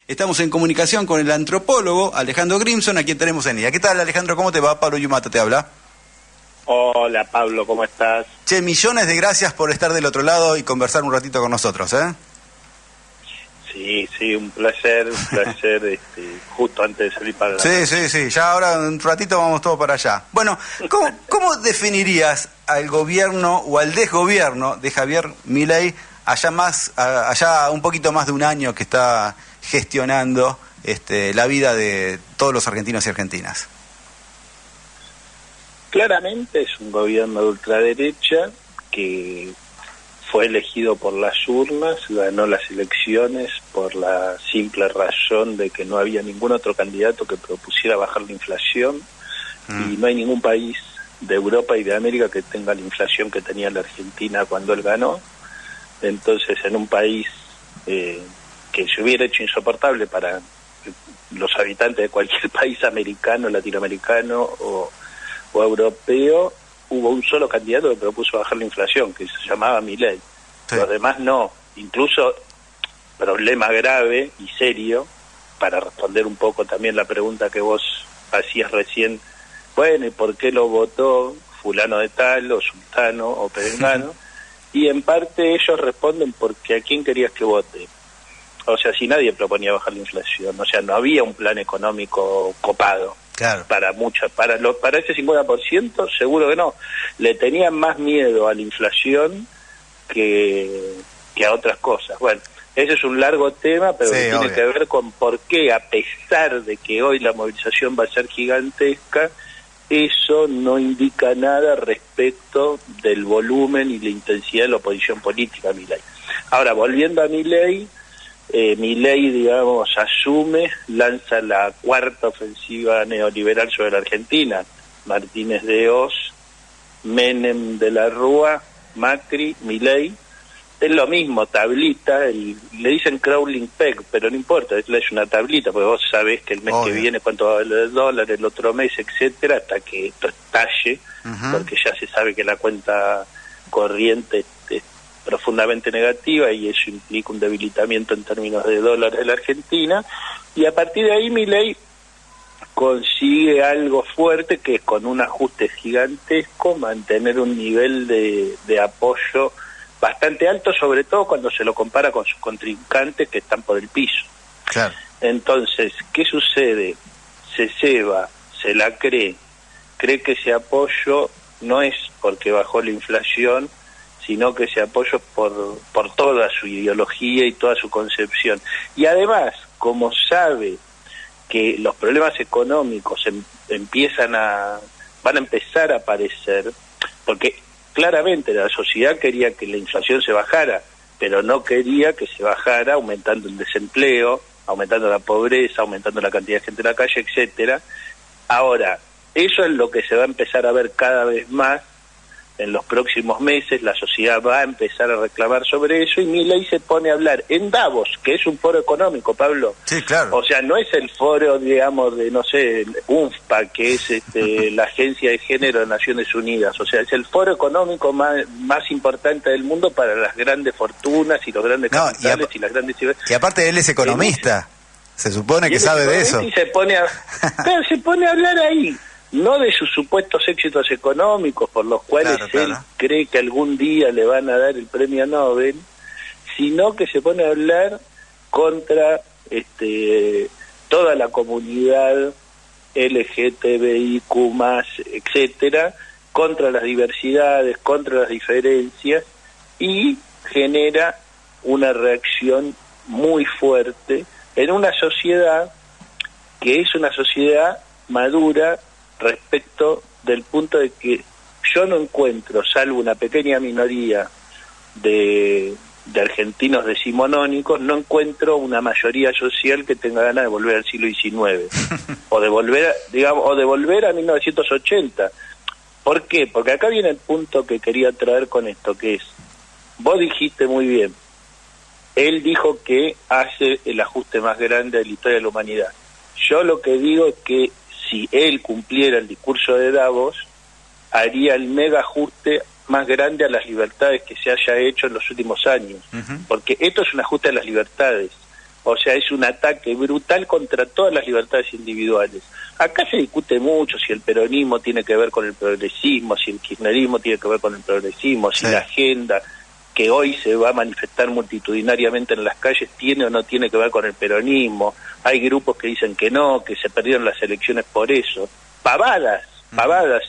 Estamos en comunicación con el antropólogo Alejandro Grimson, a quien tenemos en línea. ¿Qué tal, Alejandro? ¿Cómo te va? Pablo Yumata te habla. Hola, Pablo, ¿cómo estás? Che, millones de gracias por estar del otro lado y conversar un ratito con nosotros, ¿eh? Sí, un placer, justo antes de salir para la... Sí, ya ahora un ratito vamos todos para allá. Bueno, ¿cómo definirías al gobierno o al desgobierno de Javier Milei allá un poquito más de un año que está gestionando la vida de todos los argentinos y argentinas? Claramente es un gobierno de ultraderecha que fue elegido por las urnas, ganó las elecciones por la simple razón de que no había ningún otro candidato que propusiera bajar la inflación y no hay ningún país de Europa y de América que tenga la inflación que tenía la Argentina cuando él ganó. Entonces, en un país que se hubiera hecho insoportable para los habitantes de cualquier país americano, latinoamericano o europeo, hubo un solo candidato que propuso bajar la inflación, que se llamaba Milei. Sí. Los demás no. Incluso, problema grave y serio, para responder un poco también la pregunta que vos hacías recién, bueno, ¿y por qué lo votó fulano de tal, o sultano, o perengano? Y en parte ellos responden porque ¿a quién querías que vote? O sea, si nadie proponía bajar la inflación, o sea, no había un plan económico copado. Claro. Para ese 50% seguro que no. Le tenían más miedo a la inflación que a otras cosas. Bueno, ese es un largo tema, pero sí, tiene que ver con por qué, a pesar de que hoy la movilización va a ser gigantesca, eso no indica nada respecto del volumen y la intensidad de la oposición política a Milei. Ahora, volviendo a Milei, Milei, digamos, lanza la cuarta ofensiva neoliberal sobre la Argentina. Martínez de Oz, Menem de la Rúa, Macri, Milei. Es lo mismo, tablita, le dicen crawling peg, pero no importa, es una tablita, porque vos sabés que el mes que viene cuánto va a valer el dólar, el otro mes, etcétera, hasta que esto estalle, porque ya se sabe que la cuenta corriente es profundamente negativa y eso implica un debilitamiento en términos de dólares de la Argentina, y a partir de ahí Milei consigue algo fuerte, que es con un ajuste gigantesco mantener un nivel de apoyo bastante alto, sobre todo cuando se lo compara con sus contrincantes que están por el piso. Claro. Entonces, ¿qué sucede? Se ceba, se la cree que ese apoyo no es porque bajó la inflación, sino que ese apoyo es por toda su ideología y toda su concepción. Y además, como sabe que los problemas económicos van a empezar a aparecer, porque claramente la sociedad quería que la inflación se bajara, pero no quería que se bajara aumentando el desempleo, aumentando la pobreza, aumentando la cantidad de gente en la calle, etcétera. Ahora, eso es lo que se va a empezar a ver cada vez más en los próximos meses. La sociedad va a empezar a reclamar sobre eso y Milei se pone a hablar en Davos, que es un foro económico, Pablo. Sí, claro. O sea, no es el foro, digamos, de, no sé, UNFPA, que es la Agencia de Género de Naciones Unidas. O sea, es el foro económico más importante del mundo para las grandes fortunas y los grandes capitales y las grandes... Y aparte él es economista, se supone que sabe de eso. Y se pone a hablar ahí, no de sus supuestos éxitos económicos por los cuales él cree que algún día le van a dar el premio Nobel, sino que se pone a hablar contra toda la comunidad LGTBIQ+, etcétera, contra las diversidades, contra las diferencias, y genera una reacción muy fuerte en una sociedad que es una sociedad madura respecto del punto de que yo no encuentro, salvo una pequeña minoría de argentinos decimonónicos, no encuentro una mayoría social que tenga ganas de volver al siglo XIX o de volver a 1980. ¿Por qué? Porque acá viene el punto que quería traer con esto, que es, vos dijiste muy bien, él dijo que hace el ajuste más grande de la historia de la humanidad. Yo lo que digo es que si él cumpliera el discurso de Davos, haría el mega ajuste más grande a las libertades que se haya hecho en los últimos años, porque esto es un ajuste a las libertades. O sea, es un ataque brutal contra todas las libertades individuales. Acá se discute mucho si el peronismo tiene que ver con el progresismo, si el kirchnerismo tiene que ver con el progresismo, si la agenda que hoy se va a manifestar multitudinariamente en las calles tiene o no tiene que ver con el peronismo. Hay grupos que dicen que no, que se perdieron las elecciones por eso. Pavadas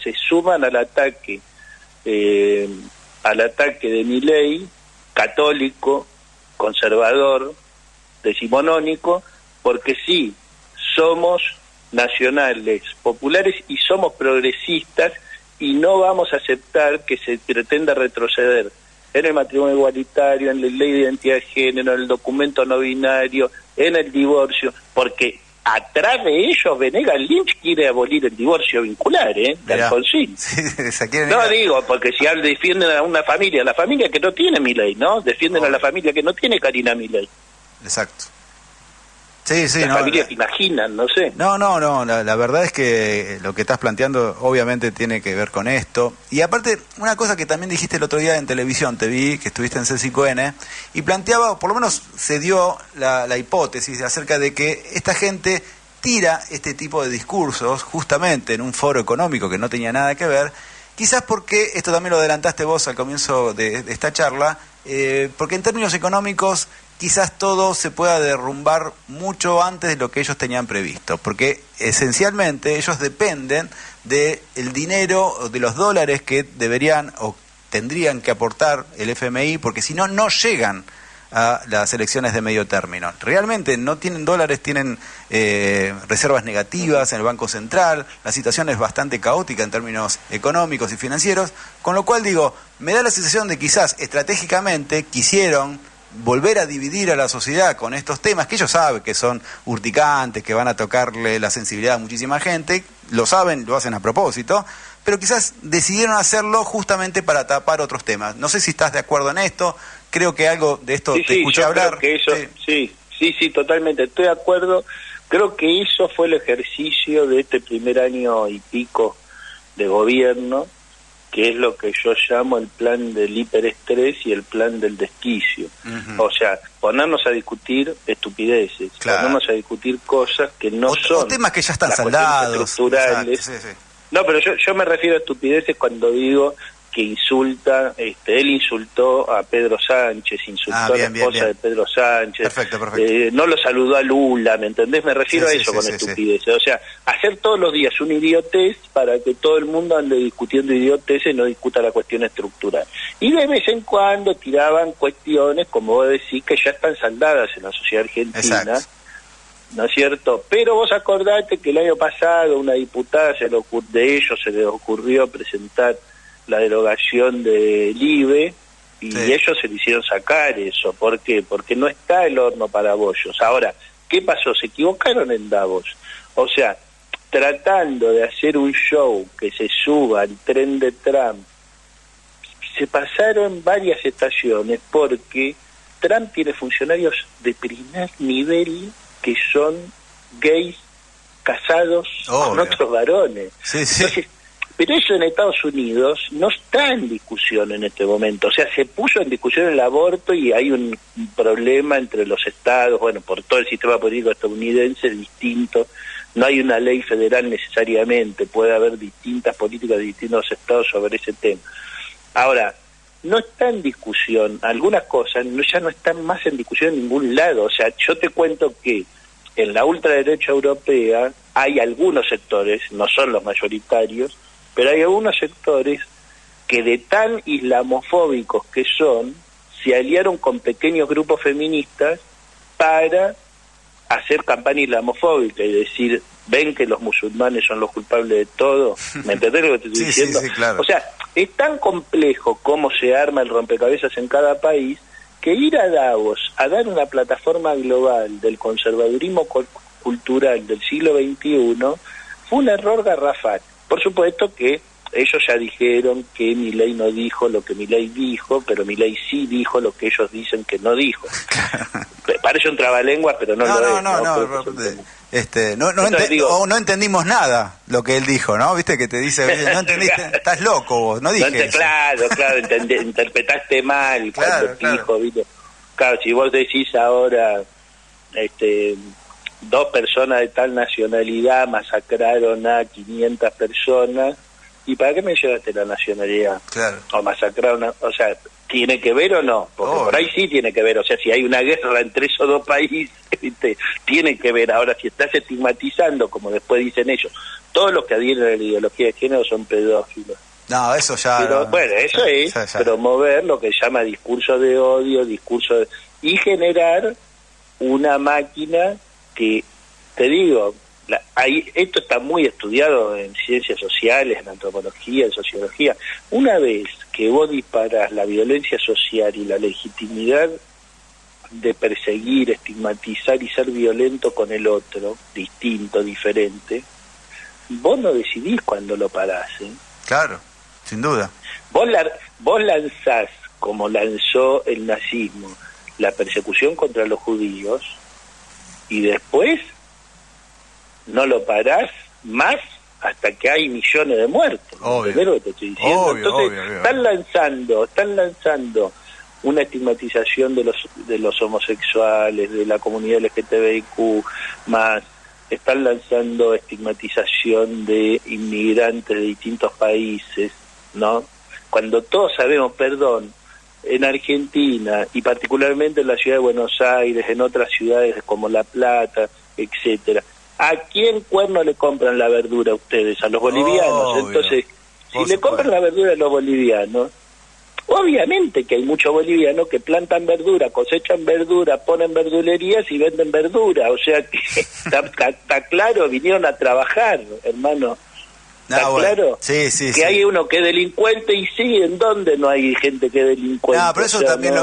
se suman al ataque de Milei, católico, conservador, decimonónico, porque sí, somos nacionales, populares y somos progresistas y no vamos a aceptar que se pretenda retroceder en el matrimonio igualitario, en la ley de identidad de género, en el documento no binario, en el divorcio, porque atrás de ellos Venegas Lynch quiere abolir el divorcio vincular, de Alfonsín. Sí, no digo, porque si defienden a una familia, la familia que no tiene Milei, ¿no? Defienden a la familia que no tiene Karina Milei. Exacto. Sí, la familia que imaginan, no sé. No, la verdad es que lo que estás planteando obviamente tiene que ver con esto. Y aparte, una cosa que también dijiste el otro día en televisión, te vi que estuviste en C5N, y planteaba, por lo menos se dio la hipótesis acerca de que esta gente tira este tipo de discursos justamente en un foro económico que no tenía nada que ver, quizás porque, esto también lo adelantaste vos al comienzo de esta charla, porque en términos económicos quizás todo se pueda derrumbar mucho antes de lo que ellos tenían previsto, porque esencialmente ellos dependen del dinero, de los dólares que deberían o tendrían que aportar el FMI, porque si no, no llegan a las elecciones de medio término. Realmente no tienen dólares, tienen reservas negativas en el Banco Central, la situación es bastante caótica en términos económicos y financieros, con lo cual digo, me da la sensación de quizás estratégicamente quisieron volver a dividir a la sociedad con estos temas que ellos saben que son urticantes, que van a tocarle la sensibilidad a muchísima gente, lo saben, lo hacen a propósito, pero quizás decidieron hacerlo justamente para tapar otros temas. No sé si estás de acuerdo en esto, creo que algo de esto te escuché hablar. Creo que eso, sí, totalmente, estoy de acuerdo. Creo que eso fue el ejercicio de este primer año y pico de gobierno, que es lo que yo llamo el plan del hiperestrés y el plan del desquicio. O sea, ponernos a discutir estupideces, ponernos a discutir cosas que no son... O temas que ya están saldados. Estructurales. Exacto, sí. No, pero yo me refiero a estupideces cuando digo que insulta, él insultó a Pedro Sánchez, insultó a la esposa de Pedro Sánchez, perfecto. No lo saludó a Lula, ¿me entendés? Me refiero a eso con estupideces. O sea, hacer todos los días un idiotez para que todo el mundo ande discutiendo idioteces y no discuta la cuestión estructural. Y de vez en cuando tiraban cuestiones, como vos decís, que ya están saldadas en la sociedad argentina. Exacto. ¿No es cierto? Pero vos acordate que el año pasado una diputada de ellos se les ocurrió presentar la derogación del IVE y ellos se le hicieron sacar eso. ¿Por qué? Porque no está el horno para bollos. Ahora, ¿qué pasó? Se equivocaron en Davos. O sea, tratando de hacer un show que se suba al tren de Trump, se pasaron varias estaciones porque Trump tiene funcionarios de primer nivel que son gays casados con otros varones. Entonces, pero eso en Estados Unidos no está en discusión en este momento. O sea, se puso en discusión el aborto y hay un problema entre los estados, bueno, por todo el sistema político estadounidense distinto. No hay una ley federal necesariamente, puede haber distintas políticas de distintos estados sobre ese tema. Ahora, no está en discusión, algunas cosas ya no están más en discusión en ningún lado. O sea, yo te cuento que en la ultraderecha europea hay algunos sectores, no son los mayoritarios, pero hay algunos sectores que de tan islamofóbicos que son, se aliaron con pequeños grupos feministas para hacer campaña islamofóbica y decir, ven que los musulmanes son los culpables de todo. ¿Me entendés lo que te estoy diciendo? Sí, claro. O sea, es tan complejo cómo se arma el rompecabezas en cada país que ir a Davos a dar una plataforma global del conservadurismo cultural del siglo XXI fue un error garrafal. Por supuesto que ellos ya dijeron que Milei no dijo lo que Milei dijo, pero Milei sí dijo lo que ellos dicen que no dijo. Parece un trabalenguas, pero no lo es. No entendimos nada lo que él dijo, ¿no? Viste que te dice, no entendiste, estás loco vos, no dije eso. Claro, interpretaste mal cuando dijo, ¿viste? Claro, si vos decís ahora dos personas de tal nacionalidad masacraron a 500 personas, ¿y para qué me llevaste la nacionalidad? Claro. O masacraron o sea, ¿tiene que ver o no? Porque por ahí sí tiene que ver, o sea, si hay una guerra entre esos dos países, tiene que ver. Ahora, si estás estigmatizando, como después dicen ellos, todos los que adhieren a la ideología de género son pedófilos. No, eso ya... Pero, bueno, eso ya, es promover lo que se llama discurso de odio, y generar una máquina que, te digo, esto está muy estudiado en ciencias sociales, en antropología, en sociología. Una vez que vos disparás la violencia social y la legitimidad de perseguir, estigmatizar y ser violento con el otro, distinto, diferente, vos no decidís cuándo lo parás, ¿eh? Claro, sin duda. Vos lanzás, como lanzó el nazismo, la persecución contra los judíos, y después no lo parás más hasta que hay millones de muertos. ¿Entendés lo que te estoy diciendo? Obvio, entonces obvio. están lanzando una estigmatización de los homosexuales, de la comunidad LGTBIQ+, están lanzando estigmatización de inmigrantes de distintos países, ¿no? Cuando todos sabemos, en Argentina, y particularmente en la ciudad de Buenos Aires, en otras ciudades como La Plata, etcétera, ¿a quién cuerno le compran la verdura a ustedes? A los bolivianos. Obvio. Entonces, si le compran la verdura a los bolivianos, obviamente que hay muchos bolivianos que plantan verdura, cosechan verdura, ponen verdulerías y venden verdura. O sea que está claro, vinieron a trabajar, hermano. ¿Está claro? Sí. Que hay uno que es delincuente, y sí, ¿en dónde no hay gente que es delincuente? No, pero eso también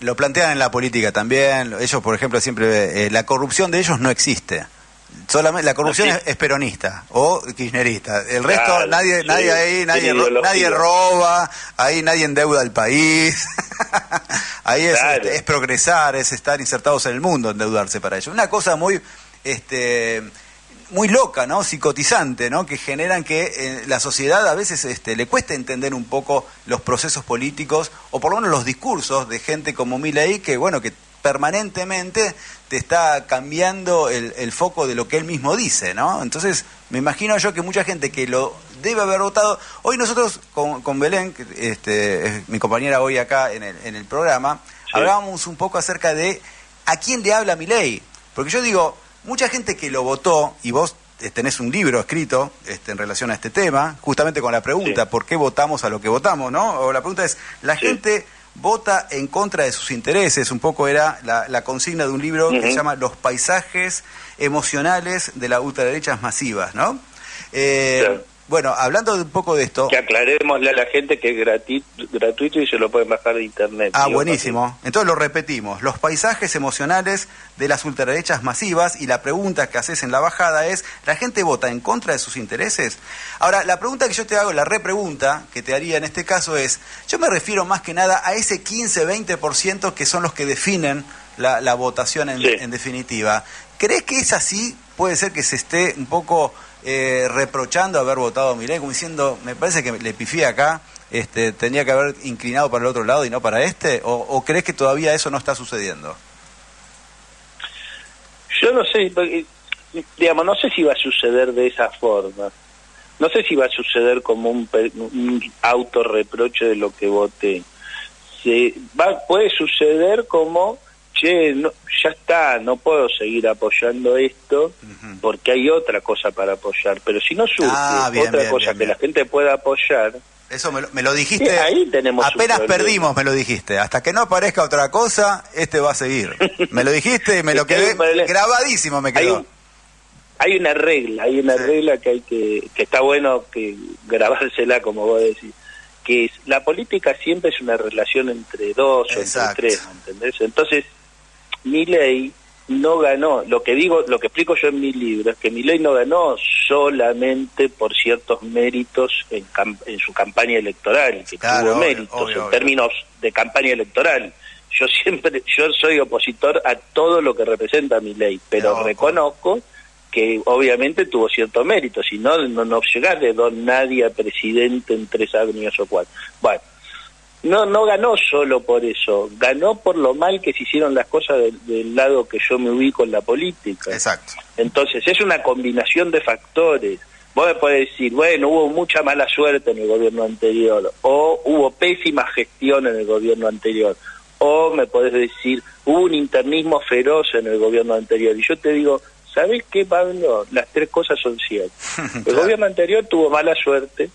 lo plantean en la política también. Ellos, por ejemplo, siempre... la corrupción de ellos no existe. Solamente la corrupción es peronista o kirchnerista. El resto, claro, nadie roba, ahí nadie endeuda al país. Ahí es progresar, es estar insertados en el mundo, endeudarse para ello. Una cosa muy muy loca, ¿no? Psicotizante, ¿no? Que generan que la sociedad a veces le cuesta entender un poco los procesos políticos, o por lo menos los discursos de gente como Milei, que permanentemente te está cambiando el foco de lo que él mismo dice, ¿no? Entonces, me imagino yo que mucha gente que lo debe haber votado... Hoy nosotros, con Belén, que es mi compañera hoy acá en el programa, hablábamos un poco acerca de a quién le habla Milei. Porque yo digo, mucha gente que lo votó, y vos tenés un libro escrito en relación a este tema, justamente con la pregunta, ¿por qué votamos a lo que votamos, no? O la pregunta es, la gente vota en contra de sus intereses, un poco era la consigna de un libro que se llama Los paisajes emocionales de las ultraderechas masivas, ¿no? Bueno, hablando un poco de esto... Que aclarémosle a la gente que es gratuito y se lo pueden bajar de internet. Buenísimo. Entonces lo repetimos. Los paisajes emocionales de las ultraderechas masivas, y la pregunta que haces en la bajada es, ¿la gente vota en contra de sus intereses? Ahora, la pregunta que yo te hago, la repregunta que te haría en este caso es, yo me refiero más que nada a ese 15-20% que son los que definen la votación en definitiva. ¿Crees que es así? Puede ser que se esté un poco... reprochando haber votado a Milei, como diciendo, me parece que le pifié acá, tenía que haber inclinado para el otro lado y no para o crees que todavía eso no está sucediendo? Yo no sé, digamos, no sé si va a suceder de esa forma, no sé si va a suceder como un autorreproche de lo que voté. Puede suceder como, ya está, no puedo seguir apoyando esto porque hay otra cosa para apoyar, pero si no surge otra cosa que la gente pueda apoyar... Eso me lo dijiste, ahí tenemos apenas perdimos, me lo dijiste, hasta que no aparezca otra cosa, va a seguir. Me lo dijiste y me lo quedé grabadísimo, me quedó. Hay una regla que está bueno que grabársela, como vos decís, que es, la política siempre es una relación entre dos o entre tres, ¿entendés? Entonces, Milei no ganó, lo que explico yo en mi libro es que Milei no ganó solamente por ciertos méritos en su campaña electoral, que tuvo méritos en términos de campaña electoral. Yo soy opositor a todo lo que representa Milei, pero reconozco que obviamente tuvo cierto mérito, si no llegás de don nadie a presidente en 3 años o 4. Bueno, no ganó solo por eso, ganó por lo mal que se hicieron las cosas del lado que yo me ubico en la política. Exacto. Entonces es una combinación de factores. Vos me podés decir, bueno, hubo mucha mala suerte en el gobierno anterior, o hubo pésima gestión en el gobierno anterior, o me podés decir, hubo un internismo feroz en el gobierno anterior. Y yo te digo, ¿sabés qué, Pablo? Las tres cosas son ciertas. El gobierno anterior tuvo mala suerte,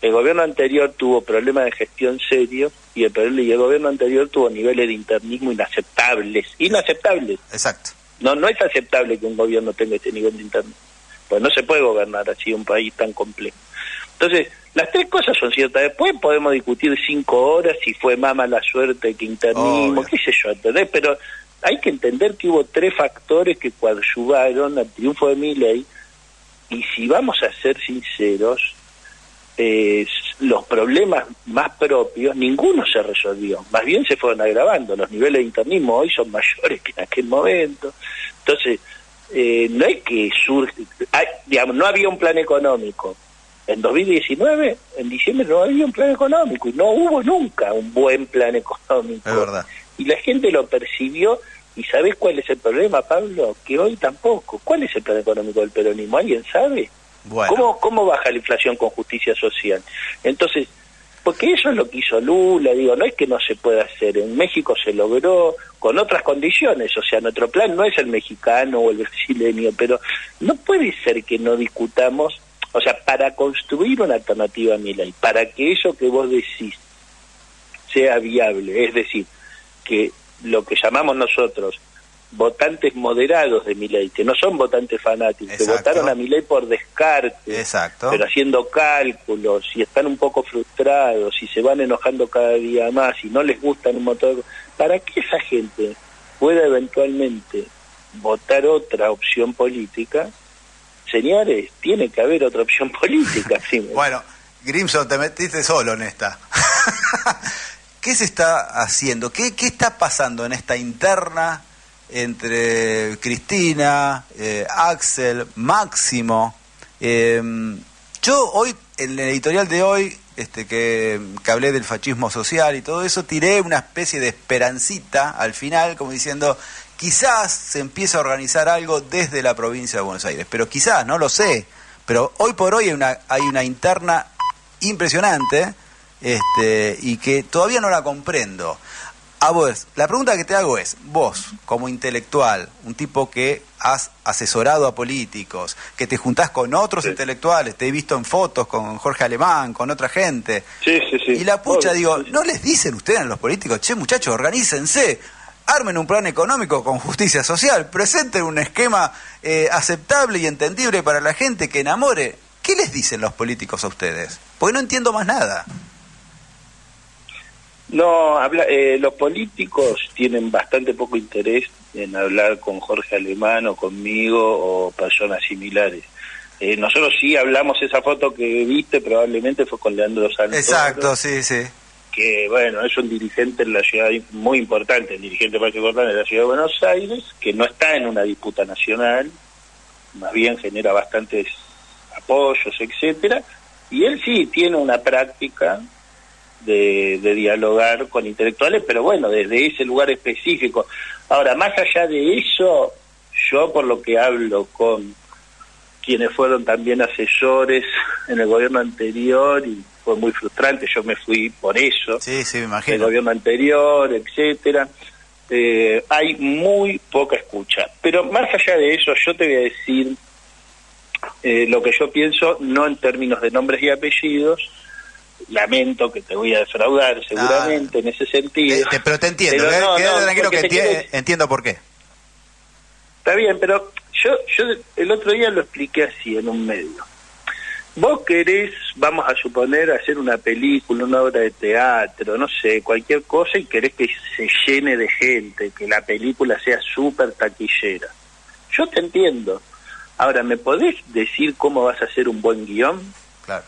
el gobierno anterior tuvo problemas de gestión serios, y el gobierno anterior tuvo niveles de internismo inaceptables. Exacto. No es aceptable que un gobierno tenga ese nivel de internismo. Pues no se puede gobernar así un país tan complejo. Entonces, las tres cosas son ciertas. Después podemos discutir 5 horas si fue más mala suerte que internismo, qué sé yo, ¿entendés? Pero hay que entender que hubo 3 factores que coadyuvaron al triunfo de Milei, y si vamos a ser sinceros, los problemas más propios, ninguno se resolvió. Más bien se fueron agravando. Los niveles de internismo hoy son mayores que en aquel momento. Entonces, no es que digamos, no había un plan económico. En 2019, en diciembre, no había un plan económico y no hubo nunca un buen plan económico. Es verdad. Y la gente lo percibió. ¿Y sabés cuál es el problema, Pablo? Que hoy tampoco. ¿Cuál es el plan económico del peronismo? ¿Alguien sabe? Bueno. ¿Cómo baja la inflación con justicia social? Entonces, porque eso es lo que hizo Lula, digo, no es que no se pueda hacer, en México se logró con otras condiciones, o sea, nuestro plan no es el mexicano o el brasileño, pero no puede ser que no discutamos, o sea, para construir una alternativa a Milei, para que eso que vos decís sea viable, es decir, que lo que llamamos nosotros votantes moderados de Milei, que no son votantes fanáticos, que votaron a Milei por descarte, pero haciendo cálculos, y están un poco frustrados, y se van enojando cada día más, y no les gustan un montón de cosas, para que esa gente pueda eventualmente votar otra opción política, señores, tiene que haber otra opción política. ¿Sí? Bueno, Grimson, te metiste solo en esta. ¿Qué se está haciendo? ¿Qué está pasando en esta interna entre Cristina, Axel, Máximo? Yo hoy, en el editorial de hoy, que hablé del fascismo social y todo eso, tiré una especie de esperancita al final, como diciendo, quizás se empiece a organizar algo desde la provincia de Buenos Aires, pero quizás, no lo sé, pero hoy por hoy hay una interna impresionante, y que todavía no la comprendo. A vos, la pregunta que te hago es, vos, como intelectual, un tipo que has asesorado a políticos, que te juntás con otros intelectuales, te he visto en fotos con Jorge Alemán, con otra gente, y la pucha, digo, ¿no les dicen ustedes a los políticos, che, muchachos, organícense, armen un plan económico con justicia social, presenten un esquema aceptable y entendible para la gente que enamore? ¿Qué les dicen los políticos a ustedes? Porque no entiendo más nada. No, los políticos tienen bastante poco interés en hablar con Jorge Alemán o conmigo o personas similares. Nosotros sí hablamos, esa foto que viste probablemente fue con Leandro Santoro. Exacto, sí. Que bueno, es un dirigente en la ciudad muy importante, el dirigente más importante de la ciudad de Buenos Aires, que no está en una disputa nacional, más bien genera bastantes apoyos, etcétera, y él sí tiene una práctica de dialogar con intelectuales, pero bueno, desde ese lugar específico. Ahora, más allá de eso, yo por lo que hablo con quienes fueron también asesores en el gobierno anterior, y fue muy frustrante, yo me fui por eso, sí, me imagino, el gobierno anterior, etcétera, hay muy poca escucha. Pero más allá de eso, yo te voy a decir lo que yo pienso, no en términos de nombres y apellidos. Lamento que te voy a defraudar seguramente en ese sentido. Pero te entiendo, quédate tranquilo que entiendo por qué. Está bien, pero yo el otro día lo expliqué así en un medio. Vos querés, vamos a suponer, hacer una película, una obra de teatro, no sé, cualquier cosa, y querés que se llene de gente, que la película sea súper taquillera. Yo te entiendo. Ahora, ¿me podés decir cómo vas a hacer un buen guión? Claro.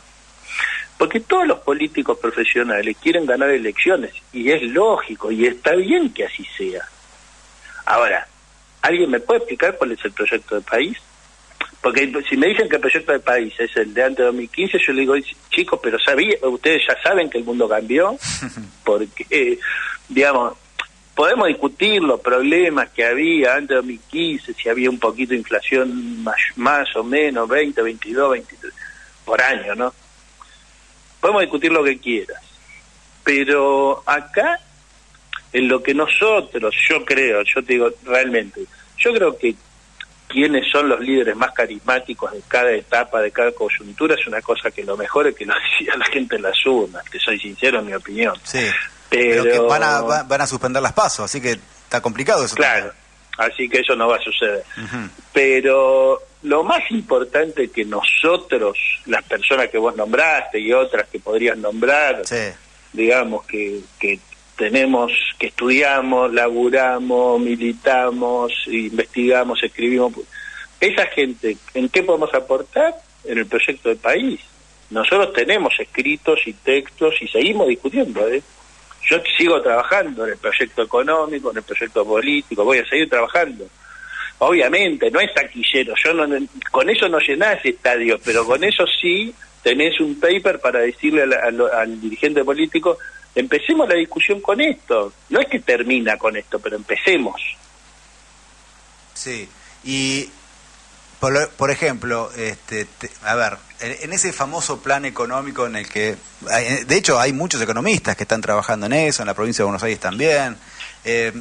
Porque todos los políticos profesionales quieren ganar elecciones, y es lógico, y está bien que así sea. Ahora, ¿alguien me puede explicar cuál es el proyecto de país? Porque si me dicen que el proyecto del país es el de antes de 2015, yo le digo, chicos, pero ustedes ya saben que el mundo cambió, porque, digamos, podemos discutir los problemas que había antes de 2015, si había un poquito de inflación más o menos, 20, 22, 23, por año, ¿no? Podemos discutir lo que quieras, pero acá, en lo que nosotros, yo te digo realmente, yo creo que quiénes son los líderes más carismáticos de cada etapa, de cada coyuntura, es una cosa que lo mejor es que lo decía la gente en las urnas, te soy sincero en mi opinión. Sí, pero que van a suspender las PASO, así que está complicado eso. Claro, así que eso no va a suceder. Pero lo más importante que nosotros, las personas que vos nombraste y otras que podrías nombrar, digamos que tenemos, que estudiamos, laburamos, militamos, investigamos, escribimos, esa gente, ¿en qué podemos aportar? En el proyecto del país. Nosotros tenemos escritos y textos y seguimos discutiendo, Yo sigo trabajando en el proyecto económico, en el proyecto político, voy a seguir trabajando. Obviamente, no es taquillero, con eso no llenás estadios, pero con eso sí tenés un paper para decirle al dirigente político, empecemos la discusión con esto. No es que termina con esto, pero empecemos. Sí, y por ejemplo, a ver, en ese famoso plan económico en el que, de hecho, hay muchos economistas que están trabajando en eso, en la provincia de Buenos Aires también.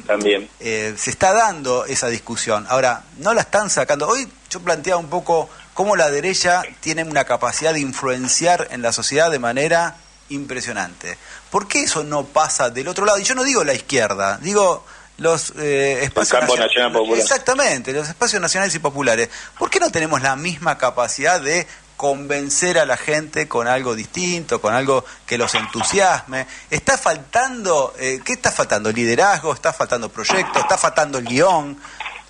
También. Se está dando esa discusión. Ahora, no la están sacando. Hoy yo planteaba un poco cómo la derecha tiene una capacidad de influenciar en la sociedad de manera impresionante. ¿Por qué eso no pasa del otro lado? Y yo no digo la izquierda, digo los espacios nacional popular. Exactamente, los espacios nacionales y populares. ¿Por qué no tenemos la misma capacidad de convencer a la gente con algo distinto, con algo que los entusiasme? ¿Está faltando, qué está faltando? ¿Liderazgo? ¿Está faltando proyecto? ¿Está faltando el guión?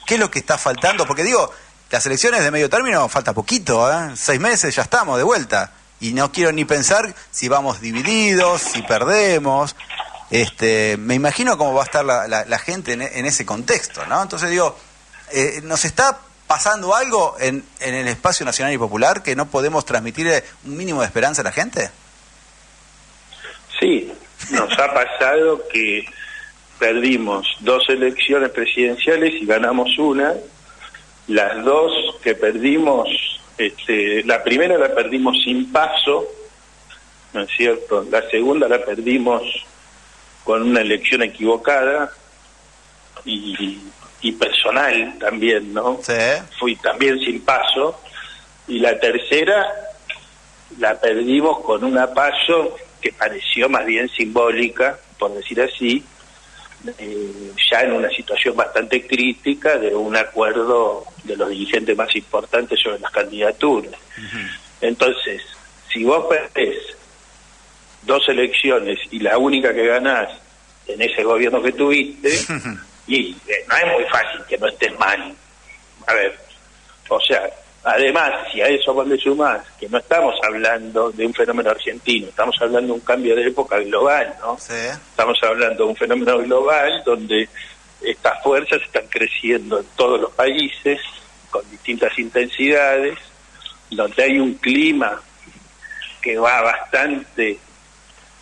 ¿Qué es lo que está faltando? Porque digo, las elecciones de medio término falta poquito, 6 meses ya estamos de vuelta. Y no quiero ni pensar si vamos divididos, si perdemos. Me imagino cómo va a estar la gente en ese contexto, ¿no? Entonces digo, nos está pasando algo en el espacio nacional y popular que no podemos transmitirle un mínimo de esperanza a la gente. Sí, nos ha pasado que perdimos 2 elecciones presidenciales y ganamos una. Las 2 que perdimos, la primera la perdimos sin paso, ¿no es cierto? La segunda la perdimos con una elección equivocada y personal también, ¿no? Sí. Fui también sin paso. Y la tercera la perdimos con una paso que pareció más bien simbólica, por decir así, ya en una situación bastante crítica de un acuerdo de los dirigentes más importantes sobre las candidaturas. Entonces, si vos perdés 2 elecciones y la única que ganás en ese gobierno que tuviste, y no es muy fácil que no estés mal. A ver, o sea, además, si a eso vos le sumás que no estamos hablando de un fenómeno argentino, estamos hablando de un cambio de época global, ¿no? Sí. Estamos hablando de un fenómeno global donde estas fuerzas están creciendo en todos los países con distintas intensidades, donde hay un clima que va bastante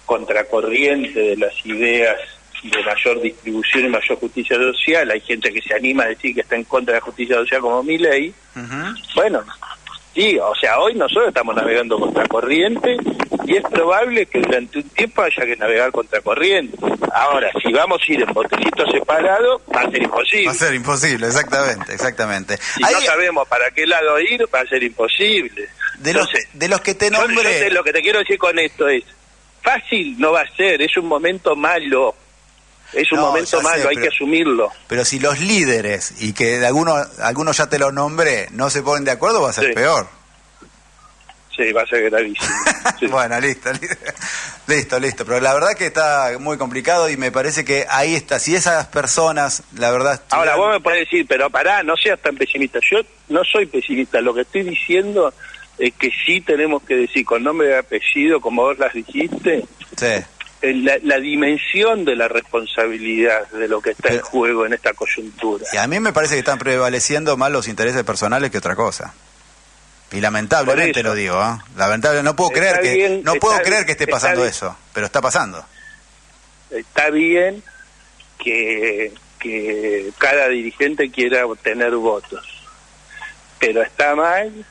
contracorriente de las ideas de mayor distribución y mayor justicia social. Hay gente que se anima a decir que está en contra de la justicia social como Milei. Bueno, sí, o sea, hoy nosotros estamos navegando contracorriente y es probable que durante un tiempo haya que navegar contracorriente. Ahora, si vamos a ir en botecitos separados, va a ser imposible. Va a ser imposible, exactamente. Si no sabemos para qué lado ir, va a ser imposible. De los que te nombré... Lo que te quiero decir con esto es, fácil no va a ser, es un momento malo. Es un momento malo, hay que asumirlo. Pero si los líderes, y que algunos ya te los nombré, no se ponen de acuerdo, va a ser peor. Sí, va a ser gravísimo. Sí. Bueno, listo. Pero la verdad que está muy complicado y me parece que ahí está. Si esas personas, la verdad... Ahora, vos me podés decir, pero pará, no seas tan pesimista. Yo no soy pesimista. Lo que estoy diciendo es que sí tenemos que decir con nombre y apellido, como vos las dijiste... Sí. La dimensión de la responsabilidad de lo que está en juego en esta coyuntura. Y a mí me parece que están prevaleciendo más los intereses personales que otra cosa. Y lamentablemente lo digo, ¿eh? Lamentable, no puedo creer que esté pasando eso, pero está pasando. Está bien que cada dirigente quiera obtener votos, pero está mal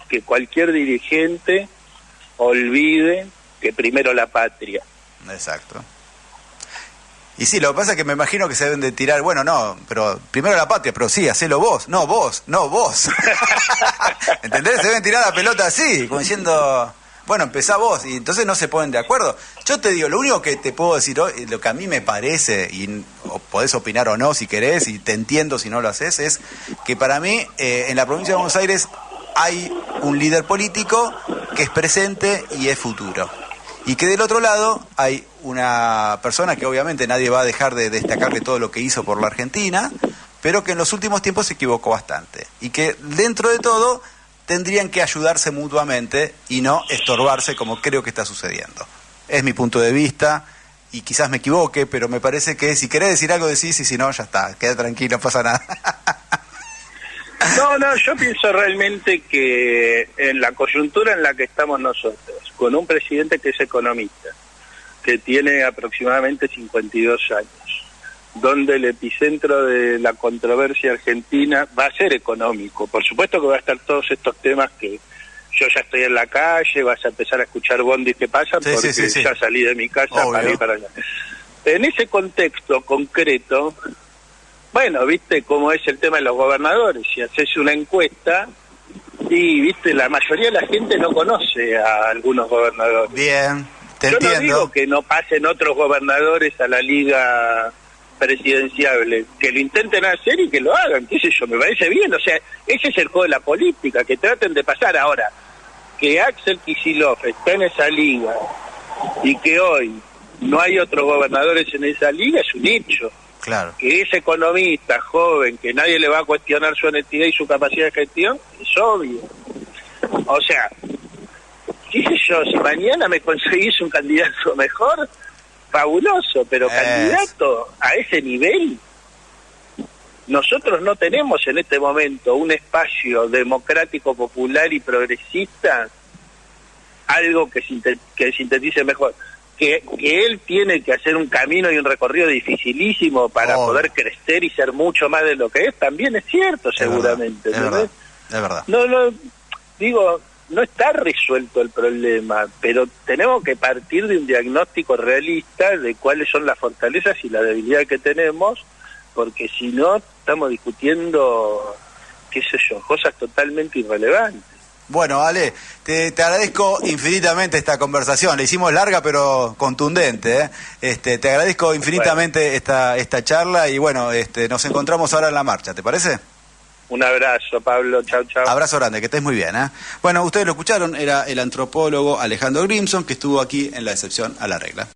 que cualquier dirigente olvide que primero la patria. Exacto. Y sí, lo que pasa es que me imagino que se deben de tirar, bueno, no, pero primero la patria, pero sí, hacelo vos. No, vos. ¿Entendés? Se deben tirar la pelota así, como diciendo, bueno, empezá vos, y entonces no se ponen de acuerdo. Yo te digo, lo único que te puedo decir hoy, lo que a mí me parece, y podés opinar o no si querés, y te entiendo si no lo haces, es que para mí, en la provincia de Buenos Aires, hay un líder político que es presente y es futuro. Y que del otro lado hay una persona que obviamente nadie va a dejar de destacarle todo lo que hizo por la Argentina, pero que en los últimos tiempos se equivocó bastante. Y que dentro de todo tendrían que ayudarse mutuamente y no estorbarse como creo que está sucediendo. Es mi punto de vista y quizás me equivoque, pero me parece que si querés decir algo decís y si no, ya está, queda tranquilo, no pasa nada. No, yo pienso realmente que en la coyuntura en la que estamos nosotros, con un presidente que es economista, que tiene aproximadamente 52 años, donde el epicentro de la controversia argentina va a ser económico. Por supuesto que va a estar todos estos temas que yo ya estoy en la calle, vas a empezar a escuchar bondis que pasan, porque ya salí de mi casa para ir para allá. En ese contexto concreto, bueno, viste cómo es el tema de los gobernadores. Si haces una encuesta, y viste, la mayoría de la gente no conoce a algunos gobernadores. Bien, Yo no digo que no pasen otros gobernadores a la liga presidenciable, que lo intenten hacer y que lo hagan, qué sé yo, me parece bien. O sea, ese es el juego de la política, que traten de pasar. Ahora, que Axel Kicillof está en esa liga y que hoy no hay otros gobernadores en esa liga es un hecho. Claro. Que es economista, joven, que nadie le va a cuestionar su honestidad y su capacidad de gestión, es obvio. O sea, qué sé yo, si mañana me conseguís un candidato mejor, fabuloso, pero candidato a ese nivel, nosotros no tenemos en este momento un espacio democrático, popular y progresista, algo que sintetice mejor. Que él tiene que hacer un camino y un recorrido dificilísimo para poder crecer y ser mucho más de lo que es, también es cierto, seguramente. Es verdad. No está resuelto el problema, pero tenemos que partir de un diagnóstico realista de cuáles son las fortalezas y la debilidad que tenemos, porque si no, estamos discutiendo, qué sé yo, cosas totalmente irrelevantes. Bueno, Ale, te agradezco infinitamente esta conversación. La hicimos larga pero contundente, ¿eh? Te agradezco infinitamente esta charla y bueno, nos encontramos ahora en la marcha, ¿te parece? Un abrazo, Pablo. Chau. Abrazo grande, que estés muy bien, ¿eh? Bueno, ustedes lo escucharon, era el antropólogo Alejandro Grimson, que estuvo aquí en La Excepción a la Regla.